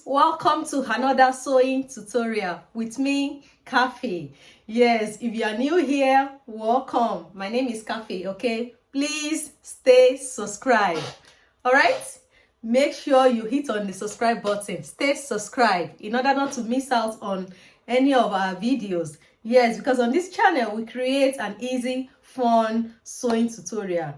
welcome to another sewing tutorial with me, Cafe. Yes, if you are new here, welcome. My name is Cafe, okay? Please stay subscribed. All right? Make sure you hit on the subscribe button. Stay subscribed in order not to miss out on any of our videos. Yes, because on this channel, we create an easy, fun sewing tutorial.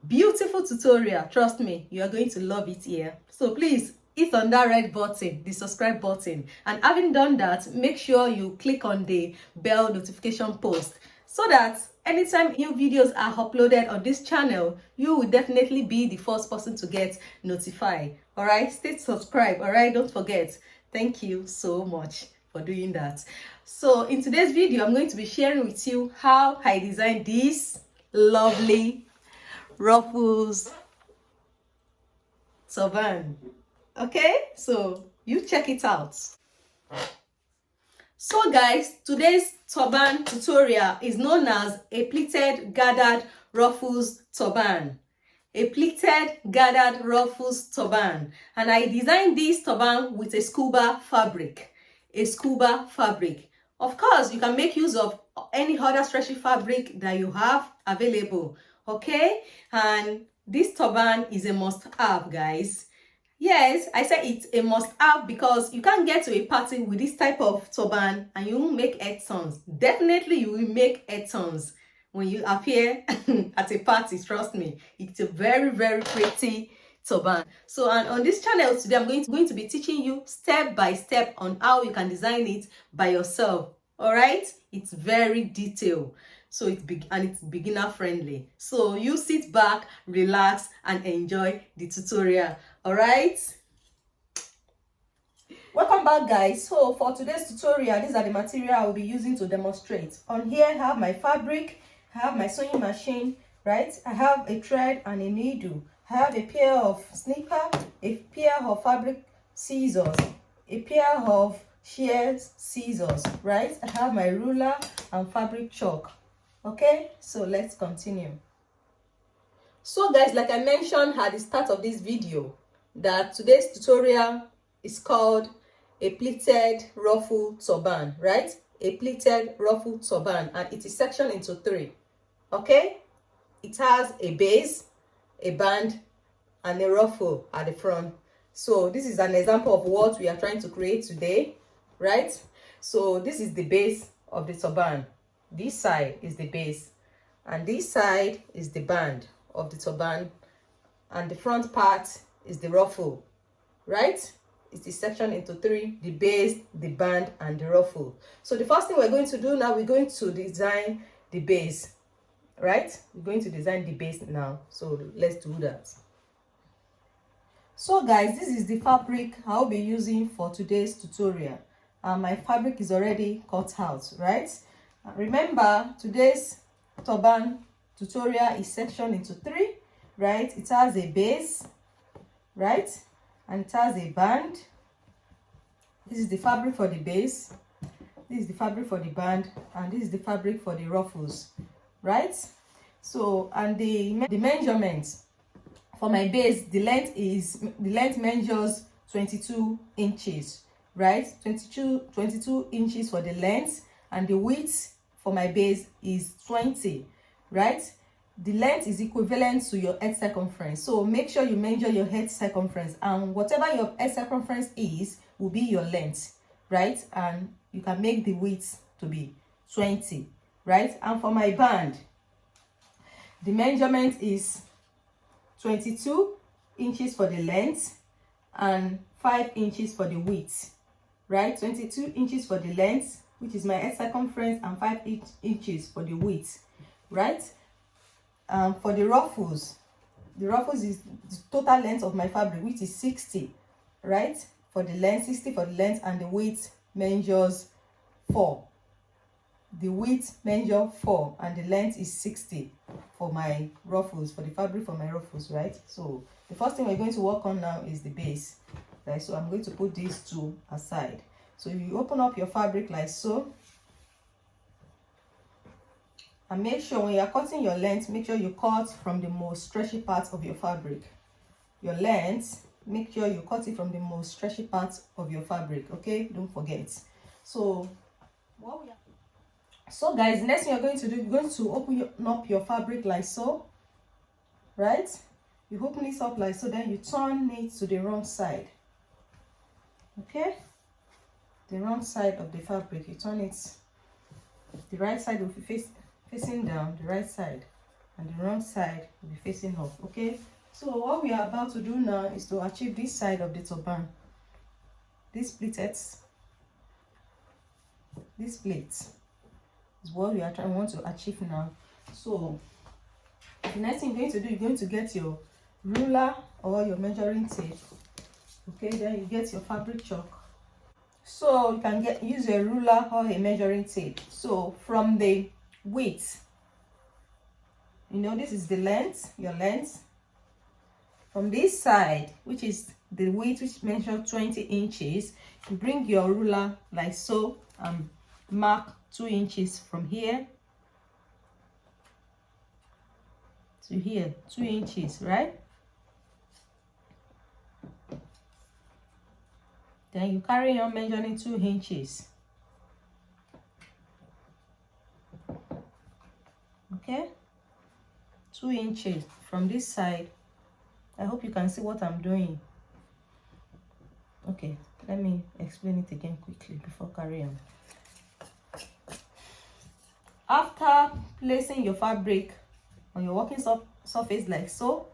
Beautiful tutorial. Trust me, you are going to love it here. So please hit on that red button, the subscribe button, and having done that, make sure you click on the bell notification post so that anytime new videos are uploaded on this channel, you will definitely be the first person to get notified. All right, stay subscribed. All right, don't forget. Thank you so much for doing that. So in today's video, I'm going to be sharing with you how I designed this lovely Ruffles Turban. Okay, so you check it out. So guys, today's turban tutorial is known as a pleated gathered ruffles turban. A pleated gathered ruffles turban, and I designed this turban with a Skuba fabric. A Skuba fabric. Of course, you can make use of any other stretchy fabric that you have available. Okay, and this turban is a must-have, guys. Yes, I said it's a must-have because you can't get to a party with this type of turban and you won't make head turns. Definitely, you will make head turns when you appear at a party. Trust me, it's a very, very pretty turban. So, and on this channel today, I'm going to be teaching you step by step on how you can design it by yourself. All right, it's very detailed. So it's beginner friendly. So you sit back, relax, and enjoy the tutorial. All right. Welcome back, guys. So for today's tutorial, these are the material I will be using to demonstrate. On here, I have my fabric, I have my sewing machine, right? I have a thread and a needle. I have a pair of snipper, a pair of fabric scissors, a pair of shear scissors, right? I have my ruler and fabric chalk. Okay, so let's continue. So guys, like I mentioned at the start of this video, that today's tutorial is called a pleated ruffle turban, right? A pleated ruffle turban, and it is sectioned into 3. Okay, it has a base, a band, and a ruffle at the front. So this is an example of what we are trying to create today, right? So this is the base of the turban. This side is the base, and this side is the band of the turban, and the front part is the ruffle, right? It is sectioned into 3: the base, the band, and the ruffle. So the first thing we're going to do now, we're going to design the base, right? We're going to design the base now. So let's do that. So guys, this is the fabric I'll be using for today's tutorial. My fabric is already cut out, right? Remember, today's turban tutorial is sectioned into 3, right? It has a base, right? And it has a band. This is the fabric for the base, this is the fabric for the band, and this is the fabric for the ruffles, right? So, and the measurements for my base, the length measures 22 inches, right? 22 inches for the length, and the width for my base is 20, right? The length is equivalent to your head circumference. So make sure you measure your head circumference, and whatever your head circumference is will be your length, right? And you can make the width to be 20, right? And for my band, the measurement is 22 inches for the length and 5 inches for the width, right? 22 inches for the length, which is my head circumference, and 5 inches for the width, right? For the ruffles is the total length of my fabric, which is 60, right? For the length, 60 for the length, and the width measures 4. The width measures 4, and the length is 60 for my ruffles, for the fabric for my ruffles, right? So the first thing we're going to work on now is the base, right? So I'm going to put these 2 aside. So you open up your fabric like so, and make sure when you're cutting your length, make sure you cut from the most stretchy part of your fabric. Your length make sure you cut it from the most stretchy part of your fabric, okay? Don't forget. So so guys, next thing you're going to do, you're going to open up your fabric like so, right? You open it up like so, then you turn it to the wrong side, okay? The wrong side of the fabric, you turn it. The right side will be facing down, the right side, and the wrong side will be facing up, okay? So what we are about to do now is to achieve this side of the turban. This pleated, this plate is what we want to achieve now. So the next thing you're going to do, you're going to get your ruler or your measuring tape, okay? Then you get your fabric chalk. So you can use a ruler or a measuring tape. So from the width, you know, this is the length, your length. From this side, which is the width, which measures 20 inches, you bring your ruler like so and mark 2 inches from here to here, 2 inches, right? Then you carry on measuring 2 inches. Okay, 2 inches from this side. I hope you can see what I'm doing. Okay, let me explain it again quickly before carrying on. After placing your fabric on your working surface like so,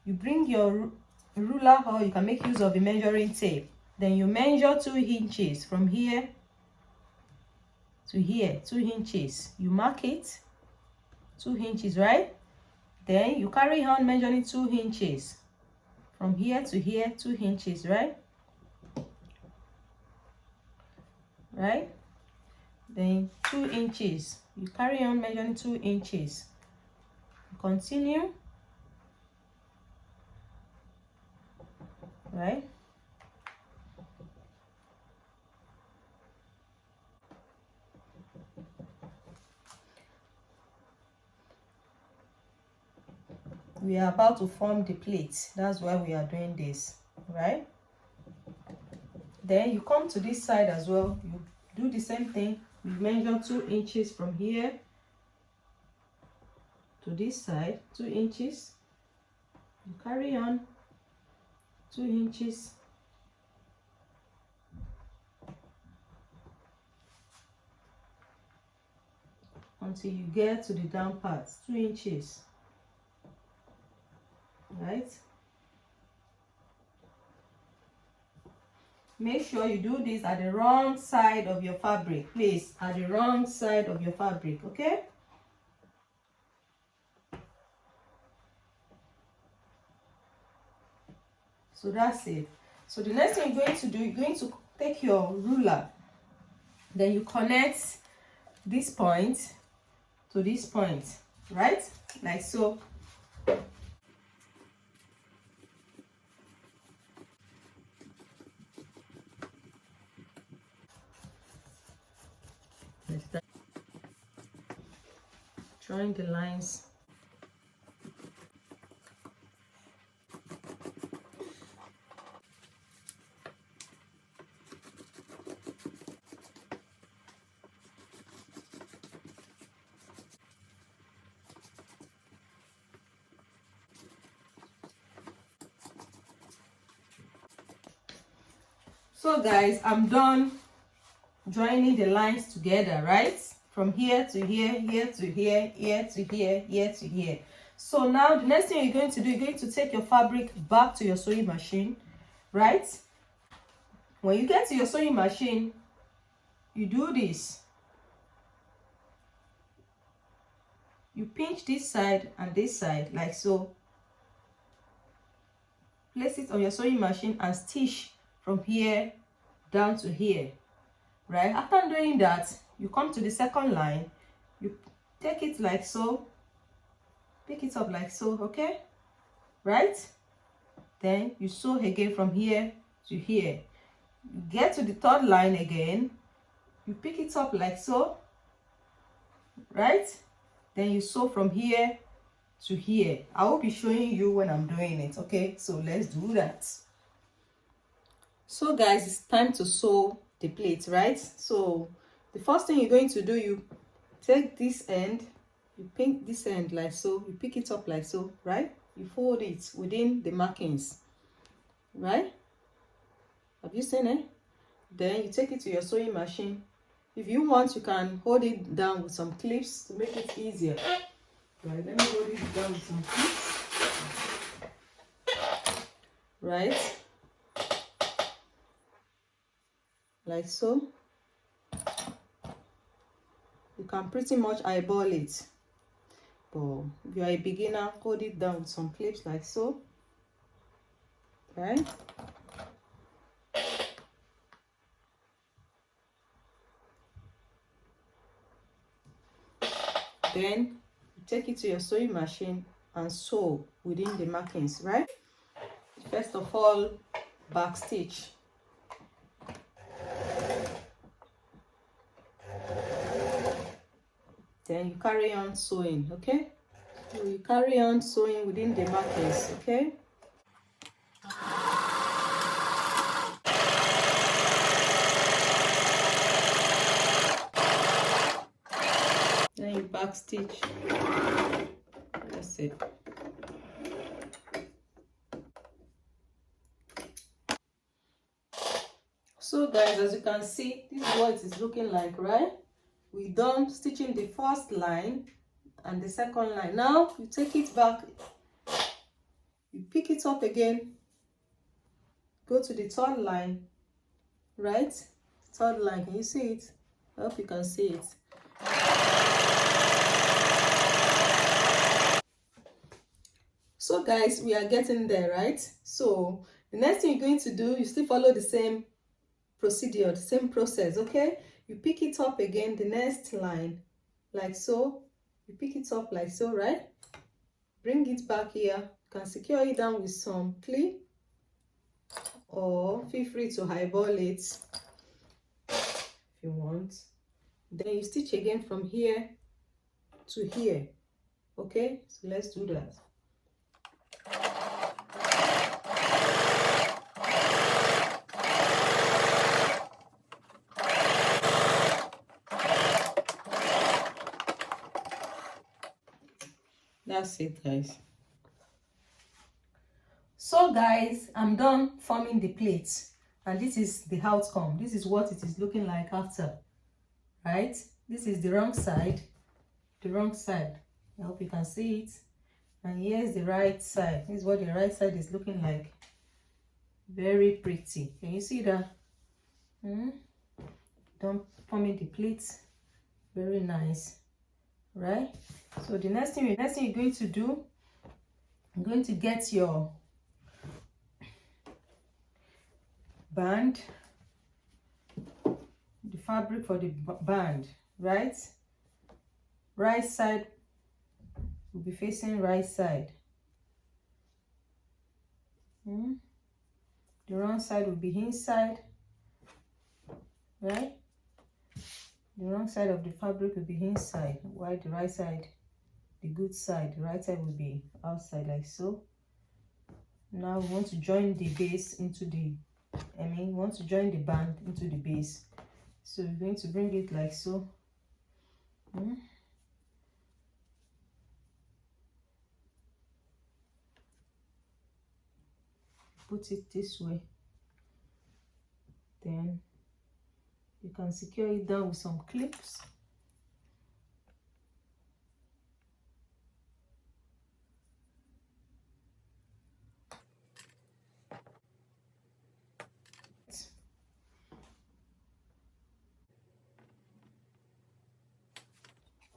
you bring your ruler, or you can make use of a measuring tape. Then you measure 2 inches from here to here, 2 inches. You mark it, 2 inches, right? Then you carry on measuring 2 inches from here to here, 2 inches, right? Right? Then 2 inches. You carry on measuring 2 inches. Continue. Right? We are about to form the plate. That's why we are doing this, right? Then you come to this side as well. You do the same thing. You measure 2 inches from here to this side, 2 inches. You carry on 2 inches. Until you get to the down part, 2 inches. Right? Make sure you do this at the wrong side of your fabric, please. At the wrong side of your fabric, okay? So that's it. So the next thing you're going to do, you're going to take your ruler, then you connect this point to this point, right? Like so. Drawing the lines. So guys, I'm done joining the lines together, right? From here to here, here to here, here to here, here to here. So now the next thing you're going to do, you're going to take your fabric back to your sewing machine, right? When you get to your sewing machine, you do this. You pinch this side and this side like so. Place it on your sewing machine and stitch from here down to here, right? After doing that, you come to the second line, you take it like so, pick it up like so, okay, right? Then you sew again from here to here. You get to the third line again, you pick it up like so, right? Then you sew from here to here. I will be showing you when I'm doing it, okay? So let's do that. So guys, it's time to sew the plate, right? So the first thing you're going to do, you take this end, you pick this end like so, you pick it up like so, right? You fold it within the markings, right? Have you seen it? Then you take it to your sewing machine. If you want, you can hold it down with some clips to make it easier. Right, let me hold it down with some clips. Right, like so. You can pretty much eyeball it, but if you are a beginner, hold it down with some clips like so. Right, then you take it to your sewing machine and sew within the markings. Right, first of all, back stitch. Then you carry on sewing. Okay, so you carry on sewing within the markings. Okay, then you back stitch. That's it. So guys, as you can see, this is what it is looking like, right? We done stitching the first line and the second line. Now you take it back, you pick it up again, go to the third line, right? Third line, can you see it? I hope you can see it. So guys, we are getting there, right? So the next thing you're going to do, you still follow the same procedure, the same process. Okay, you pick it up again, the next line like so, you pick it up like so, right? Bring it back here. You can secure it down with some clip, or feel free to eyeball it if you want. Then you stitch again from here to here. Okay, so let's do that. That's it, guys. So guys, I'm done forming the plates, and this is the outcome. This is what it is looking like after, right? This is the wrong side, the wrong side. I hope you can see it. And here's the right side. This is what the right side is looking like. Very pretty. Can you see that? Done forming the plates. Very nice, right? So the next thing you're going to do, I'm going to get your band, the fabric for the band, right? Right side will be facing right side. The wrong side will be inside, right? The wrong side of the fabric will be inside, while the right side, the good side, the right side will be outside like so. Now we want to join the base into the, we want to join the band into the base. So we're going to bring it like so. Put it this way. Then you can secure it down with some clips.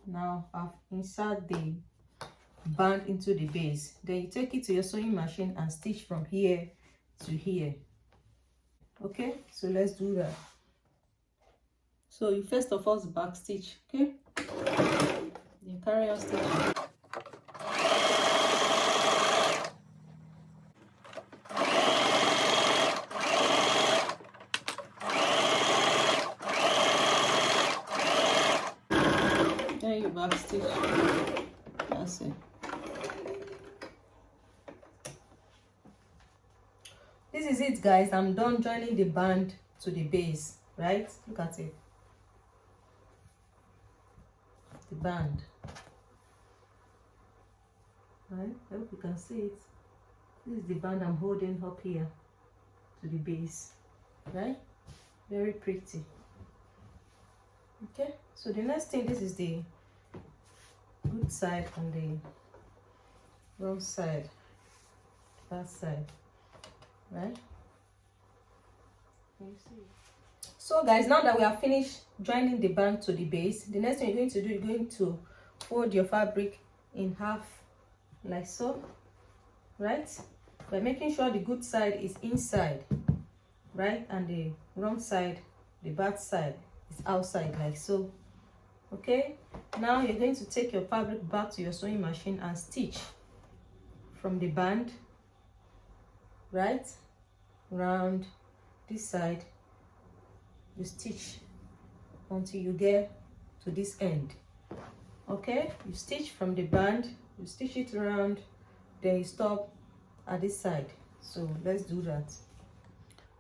Now I've inserted the band into the base. Then you take it to your sewing machine and stitch from here to here. Okay, so let's do that. So you first of all back stitch, okay? Then carry on stitching. Then you back stitch. That's it. this is it, guys. I'm done joining the band to the base, right? Look at it, the band, right? I hope you can see it. This is the band I'm holding up here to the base, right? Very pretty. Okay, so the next thing, this is the good side and the wrong side, that side, right? Can you see? So guys, now that we have finished joining the band to the base, the next thing you're going to do, you're going to fold your fabric in half like so, right? By making sure the good side is inside, right, and the wrong side, the bad side, is outside like so. Okay, now you're going to take your fabric back to your sewing machine and stitch from the band, right, round this side. You stitch until you get to this end. Okay, you stitch from the band, you stitch it around, then you stop at this side. So let's do that.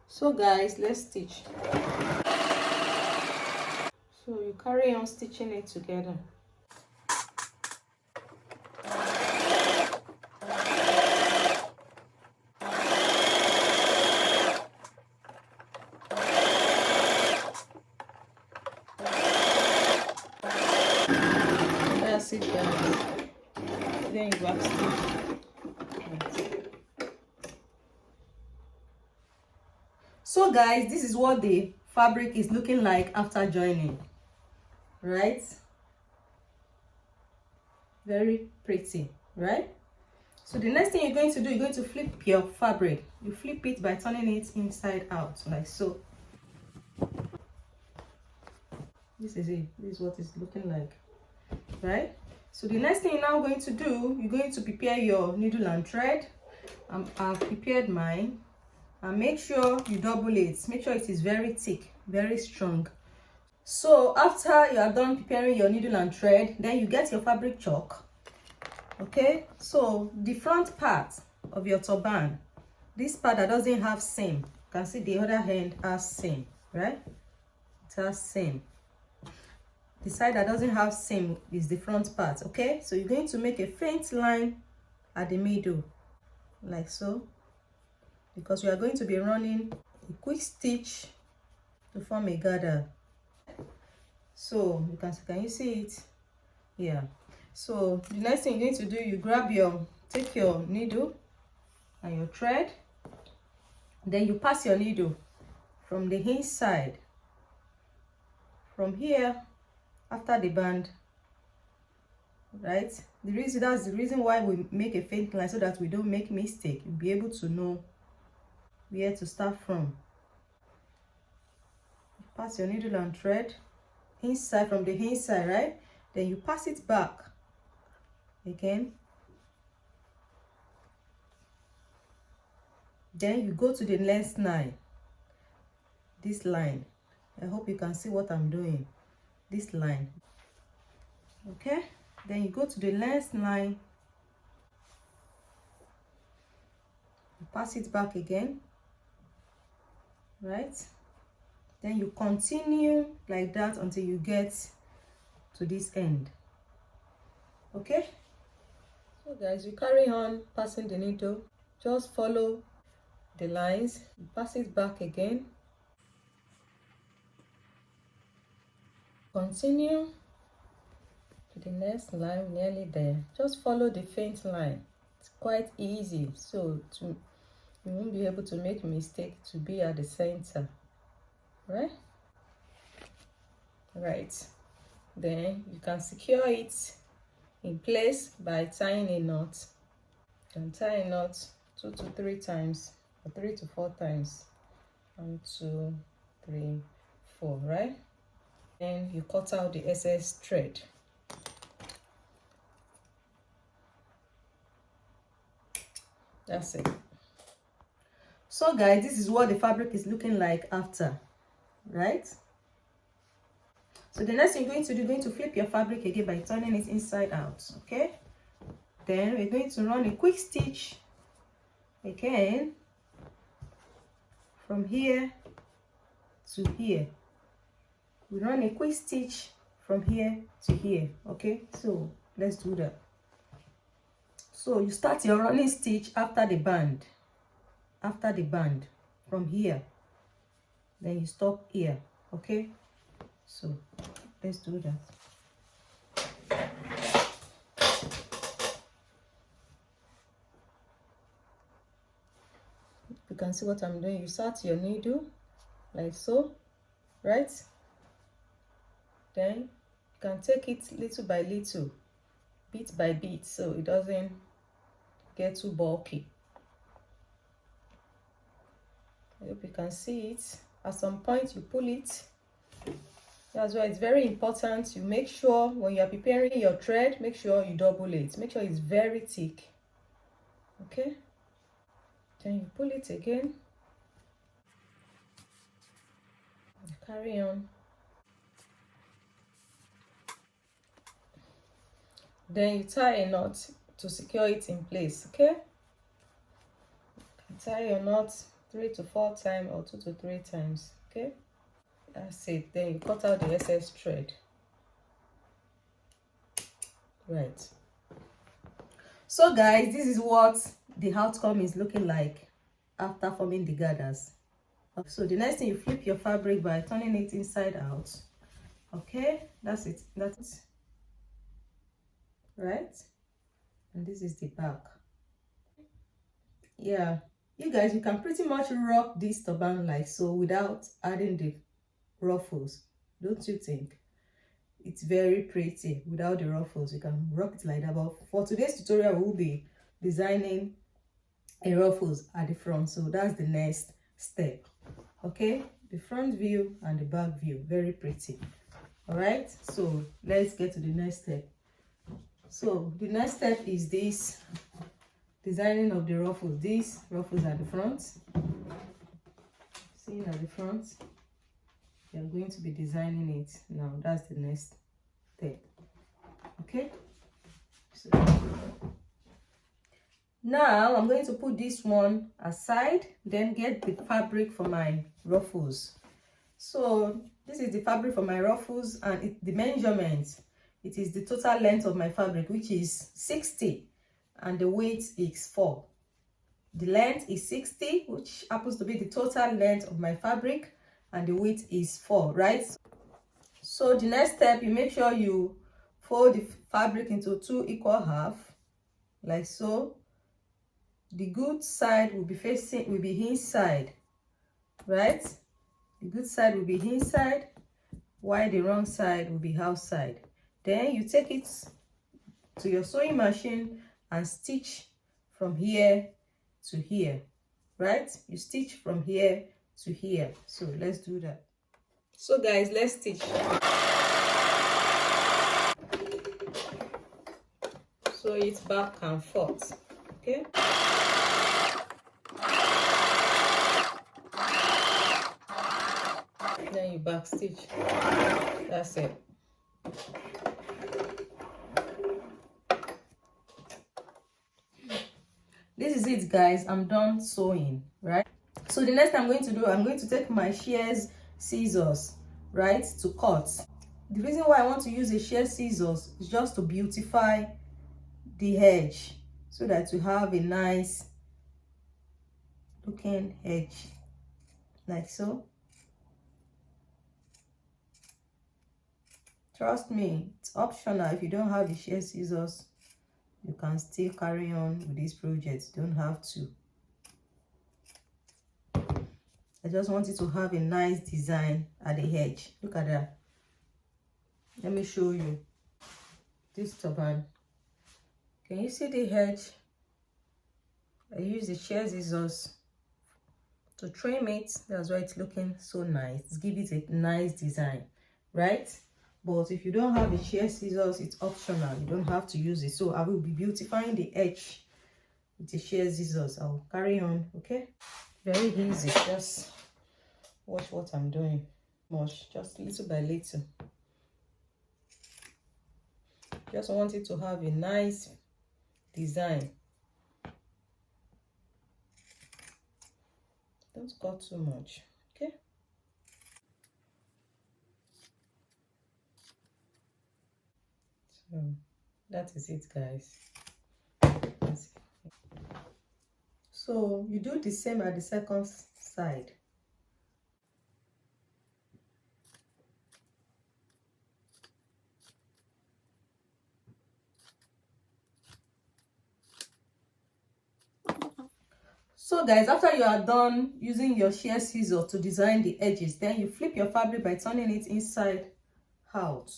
So guys, let's stitch. So you carry on stitching it together. That's it, guys. Then you back stitch. So guys, this is what the fabric is looking like after joining, right? Very pretty, right? So the next thing you're going to do, you're going to flip your fabric. You flip it by turning it inside out like so. This is it. This is what it's looking like, right? So the next thing you're now going to do, you're going to prepare your needle and thread. I've prepared mine. And make sure you double it. Make sure it is very thick, very strong. So after you are done preparing your needle and thread, then you get your fabric chalk. Okay, so the front part of your turban, this part that doesn't have seam, you can see the other hand has seam, right? It has seam. The side that doesn't have seam is the front part. Okay, so you're going to make a faint line at the middle like so, because we are going to be running a quick stitch to form a gather. So you can you see it? Yeah. So the next thing you need to do, you take your needle and your thread, then you pass your needle from the inside, from here after the band, right? That's the reason why we make a faint line, so that we don't make mistake. You'll be able to know where to start from. You pass your needle and thread inside, from the inside, right? Then you pass it back again. Then you go to the next line, this line. I hope you can see what I'm doing. This line. Okay, then you go to the next line, you pass it back again, right? Then you continue like that until you get to this end. Okay, so guys, you carry on passing the needle, just follow the lines, you pass it back again, continue to the next line, nearly there. Just follow the faint line. It's quite easy, so you won't be able to make a mistake to be at the center, right? Right, then you can secure it in place by tying a knot. You can tie a knot 2 to 3 times, or 3 to 4 times. 1, 2, 3, 4, right? Then you cut out the excess thread. That's it. So guys, this is what the fabric is looking like after, right? So the next thing you're going to do, you're going to flip your fabric again by turning it inside out. Okay, then we're going to run a quick stitch again from here to here. We run a quick stitch from here to here. Okay, so let's do that. So you start your running stitch after the band, from here, then you stop here. Okay, so let's do that. You can see what I'm doing. You start your needle like so, right? Then you can take it little by little, bit by bit, so it doesn't get too bulky. I hope you can see it. At some point you pull it. That's why it's very important you make sure when you are preparing your thread, make sure you double it. Make sure it's very thick. Okay, then you pull it again. Carry on. Then you tie a knot to secure it in place. Okay, tie your knot 3 to 4 times or 2 to 3 times. Okay, that's it. Then you cut out the excess thread. Right. So guys, this is what the outcome is looking like after forming the gathers. So the next thing, you flip your fabric by turning it inside out. Okay, that's it. That's it. Right, and this is the back. Yeah, you guys, you can pretty much rock this turban like so without adding the ruffles, don't you think? It's very pretty without the ruffles. You can rock it like that. But for today's tutorial, we'll be designing a ruffles at the front, so that's the next step. Okay, the front view and the back view, very pretty. All right, so let's get to the next step. So the next step is this designing of the ruffles. These ruffles at the front, seeing at the front, you're going to be designing it now. That's the next step. Okay, so now I'm going to put this one aside, then get the fabric for my ruffles. So this is the fabric for my ruffles, and the measurement, it is the total length of my fabric, which is 60, and the weight is 4. The length is 60, which happens to be the total length of my fabric, and the weight is 4, right? So the next step, you make sure you fold the fabric into 2 equal halves, like so. The good side will be inside, right? The good side will be inside, while the wrong side will be outside. Then you take it to your sewing machine and stitch from here to here, right? You stitch from here to here. So let's do that. So guys, let's stitch. So it's back and forth. Okay, then you back stitch. That's it. This is it, guys. I'm done sewing, right? So the next thing I'm going to do, I'm going to take my shears scissors, right, to cut. The reason why I want to use a shear scissors is just to beautify the edge, so that you have a nice looking edge, like so. Trust me, it's optional. If you don't have the shear scissors, you can still carry on with this project. You don't have to. I just wanted to have a nice design at the edge. Look at that. Let me show you this turban. Can you see the edge? I use the shear scissors to trim it. That's why it's looking so nice. Give it a nice design, right? But if you don't have the shear scissors, it's optional. You don't have to use it. So I will be beautifying the edge with the shear scissors. I'll carry on. Okay, very easy. Just watch what I'm doing. Much, just little by little. Just want it to have a nice design. Don't cut too much, okay? So that is it, guys. That's it. So you do the same at the second side. So guys, after you are done using your shear scissors to design the edges, then you flip your fabric by turning it inside out,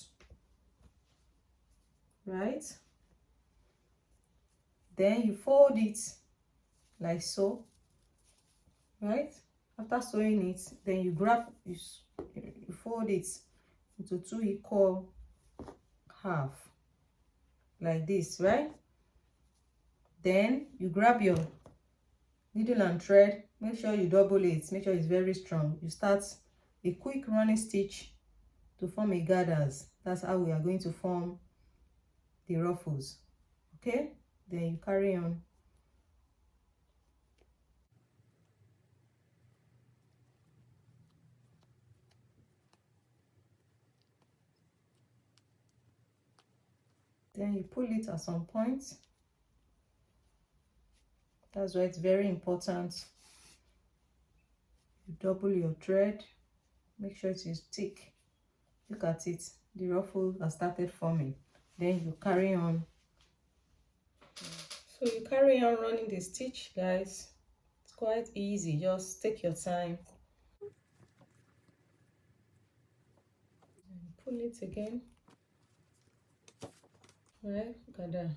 right? Then you fold it like so, right? After sewing it, then you fold it into 2 equal half like this, right? Then you grab your needle and thread, make sure you double it, make sure it's very strong. You start a quick running stitch to form a gathers. That's how we are going to form the ruffles, okay? Then you carry on. Then you pull it at some point. That's why it's very important you double your thread, make sure it is thick. Look at it, the ruffle has started forming. Then you carry on. So you carry on running the stitch, guys. It's quite easy, just take your time. And pull it again. Right, look at that.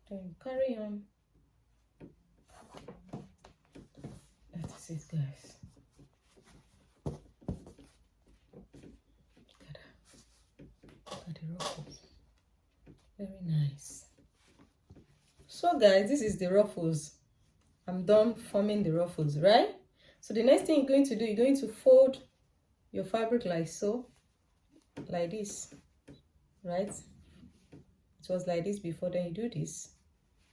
Then you carry on. That is it, guys. Look at that. Look at the ruffles. Very nice. So guys, this is the ruffles. I'm done forming the ruffles, right? So the next thing you're going to do, you're going to fold your fabric like so, like this, right? It was like this before. Then you do this,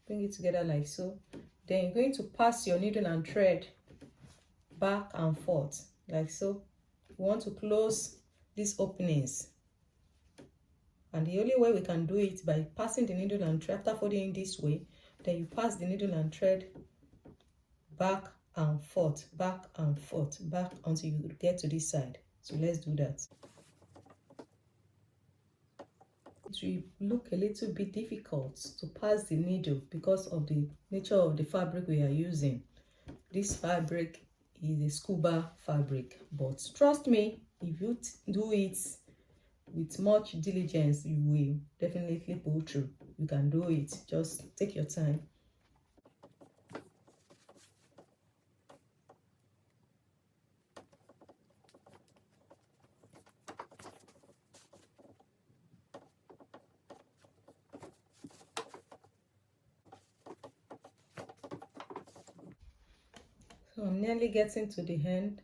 bring it together like so. Then you're going to pass your needle and thread back and forth like so. We want to close these openings, and the only way we can do it by passing the needle and thread. After folding it this way, then you pass the needle and thread back and forth, back and forth, back until you get to this side. So let's do that. It will look a little bit difficult to pass the needle because of the nature of the fabric we are using. This fabric is a Skuba fabric, but trust me, if you do it with much diligence, you will definitely pull through. You can do it, just take your time. So I'm nearly getting to the end,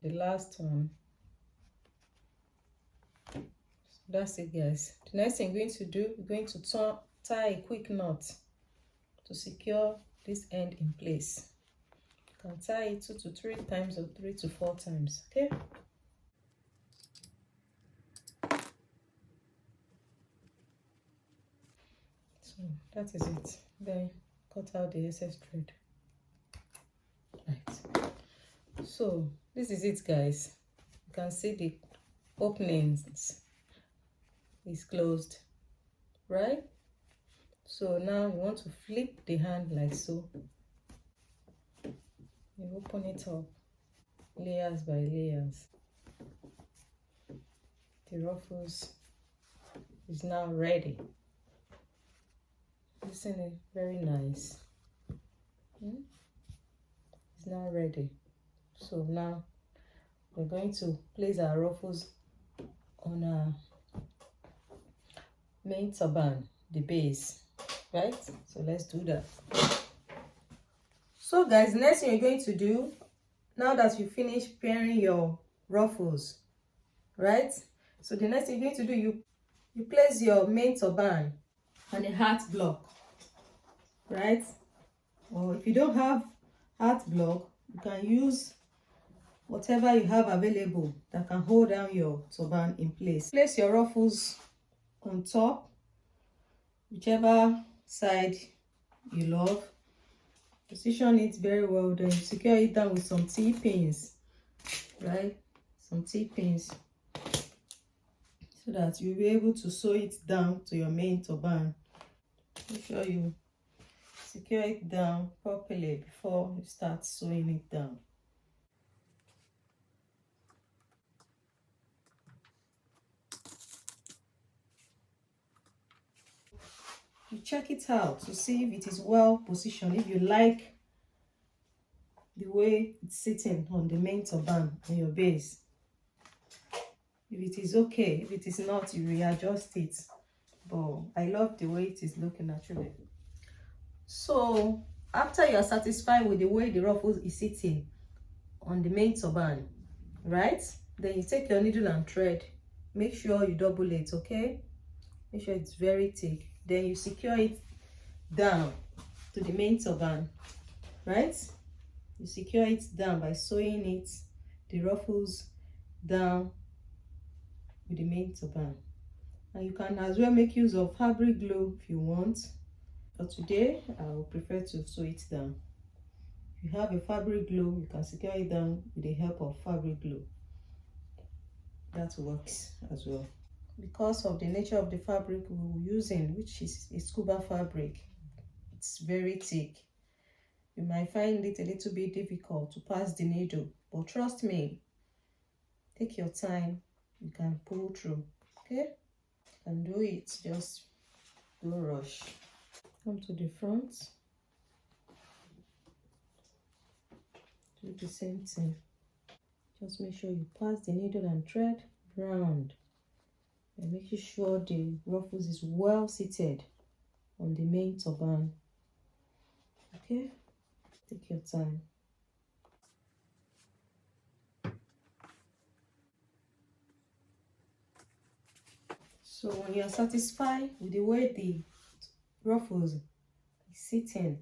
the last one. So that's it, guys. The next thing I'm going to do, we're going to tie a quick knot to secure this end in place. You can tie it 2 to 3 times or 3 to 4 times, okay? So that is it. Then cut out the excess thread. Right. So this is it, guys. You can see the openings is closed, right? So now you want to flip the hand like so. You open it up layers by layers. The ruffles is now ready. Isn't it very nice? It's now ready. So now we're going to place our ruffles on our main turban, the base, right? So let's do that. So guys, next thing you're going to do, now that you finish pairing your ruffles, right? So the next thing you're going to do, you place your main turban on a heart block, right? Or if you don't have art block, you can use whatever you have available that can hold down your turban in place. Place your ruffles on top, whichever side you love. Position it very well, then secure it down with some T-pins, right? Some T-pins, so that you'll be able to sew it down to your main turban. Make sure you secure it down properly before you start sewing it down. You check it out to see if it is well positioned, if you like the way it's sitting on the main turban on your base. If it is okay, if it is not, you readjust it. But I love the way it is looking actually. So after you are satisfied with the way the ruffles is sitting on the main turban, right, then you take your needle and thread. Make sure you double it, okay? Make sure it's very thick. Then you secure it down to the main turban, right? You secure it down by sewing it, the ruffles down with the main turban. And you can as well make use of fabric glue if you want. But today, I will prefer to sew it down. If you have a fabric glue, you can secure it down with the help of fabric glue. That works as well. Because of the nature of the fabric we're using, which is a Skuba fabric, it's very thick. You might find it a little bit difficult to pass the needle, but trust me, take your time, you can pull through, okay? You can do it, just don't rush. Come to the front, do the same thing. Just make sure you pass the needle and thread round, and making sure the ruffles is well seated on the main turban, okay? Take your time. So when you are satisfied with the way the ruffles is sitting,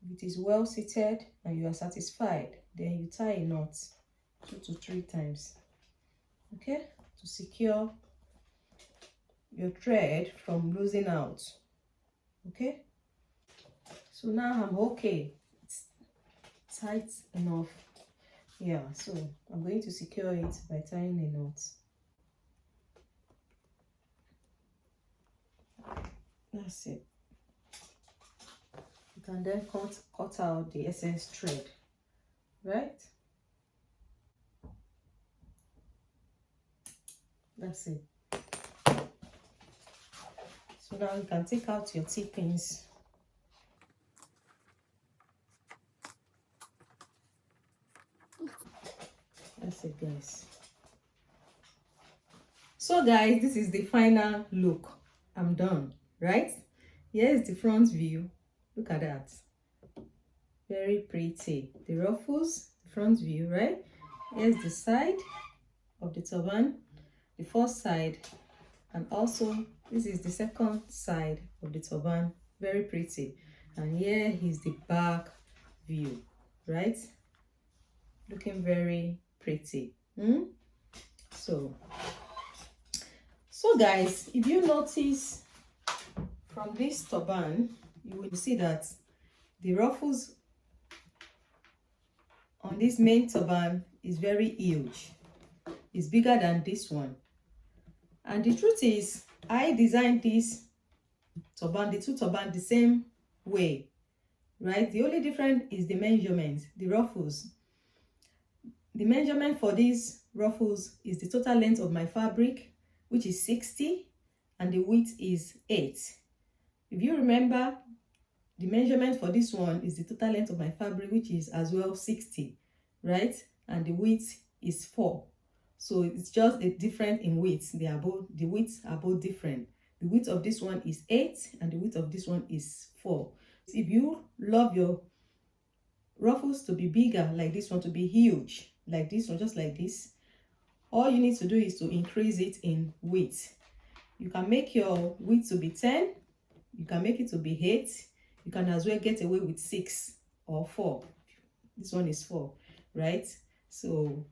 if it is well seated and you are satisfied, then you tie a knot 2 to 3 times, okay, to secure your thread from losing out, okay? So now I'm okay, it's tight enough. Yeah, so I'm going to secure it by tying a knot. That's it. You can then cut out the excess thread, right? That's it. So now you can take out your T-pins. That's it, guys. So guys, this is the final look. I'm done, right? Here's the front view. Look at that. Very pretty. The ruffles, the front view, right? Here's the side of the turban, the first side, and also this is the second side of the turban. Very pretty. And here is the back view, right? Looking very pretty. So guys, if you notice from this turban, you will see that the ruffles on this main turban is very huge. It's bigger than this one. And the truth is, I designed this turban, the two turban, the same way, right? The only difference is the measurement, the ruffles. The measurement for these ruffles is the total length of my fabric, which is 60, and the width is 8. If you remember, the measurement for this one is the total length of my fabric, which is as well 60, right? And the width is 4. So it's just a difference in width. The widths are both different. The width of this one is 8 and the width of this one is 4. If you love your ruffles to be bigger, like this one to be huge, like this one, just like this, all you need to do is to increase it in width. You can make your width to be 10, you can make it to be 8, you can as well get away with 6 or 4. this one is 4, right? So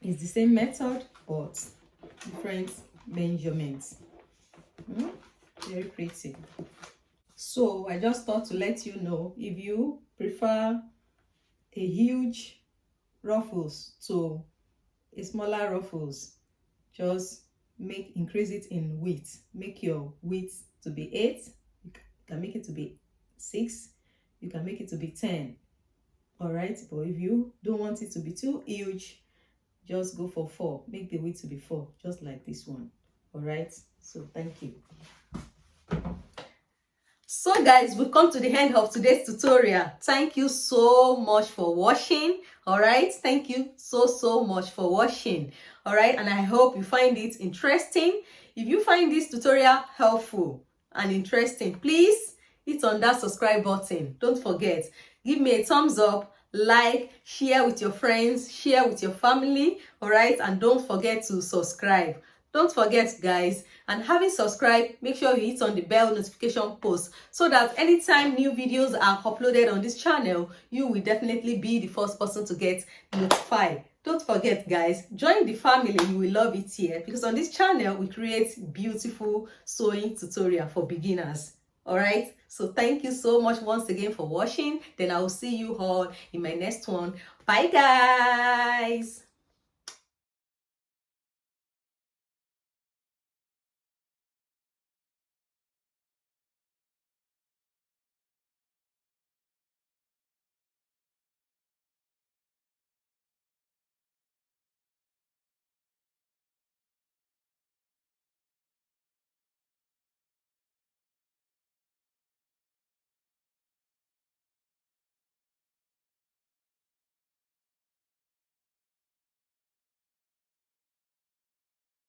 it's the same method but different measurements. Very pretty. So I just thought to let you know, if you prefer a huge ruffles to a smaller ruffles, just increase it in width. Make your width to be 8. You can make it to be 6. You can make it to be 10. All right, but if you don't want it to be too huge, just go for 4. Make the width to be 4, just like this one. All right, so thank you. So guys, we've come to the end of today's tutorial. Thank you so much for watching. All right, thank you so much for watching. All right, and I hope you find it interesting. If you find this tutorial helpful and interesting, please hit on that subscribe button. Don't forget, give me a thumbs up, like, share with your friends, share with your family. All right, and don't forget to subscribe. Don't forget, guys, and having subscribed, make sure you hit on the bell notification post so that anytime new videos are uploaded on this channel, you will definitely be the first person to get notified. Don't forget, guys, join the family. You will love it here, because on this channel we create beautiful sewing tutorial for beginners. All right, so thank you so much once again for watching. Then I will see you all in my next one. Bye, guys.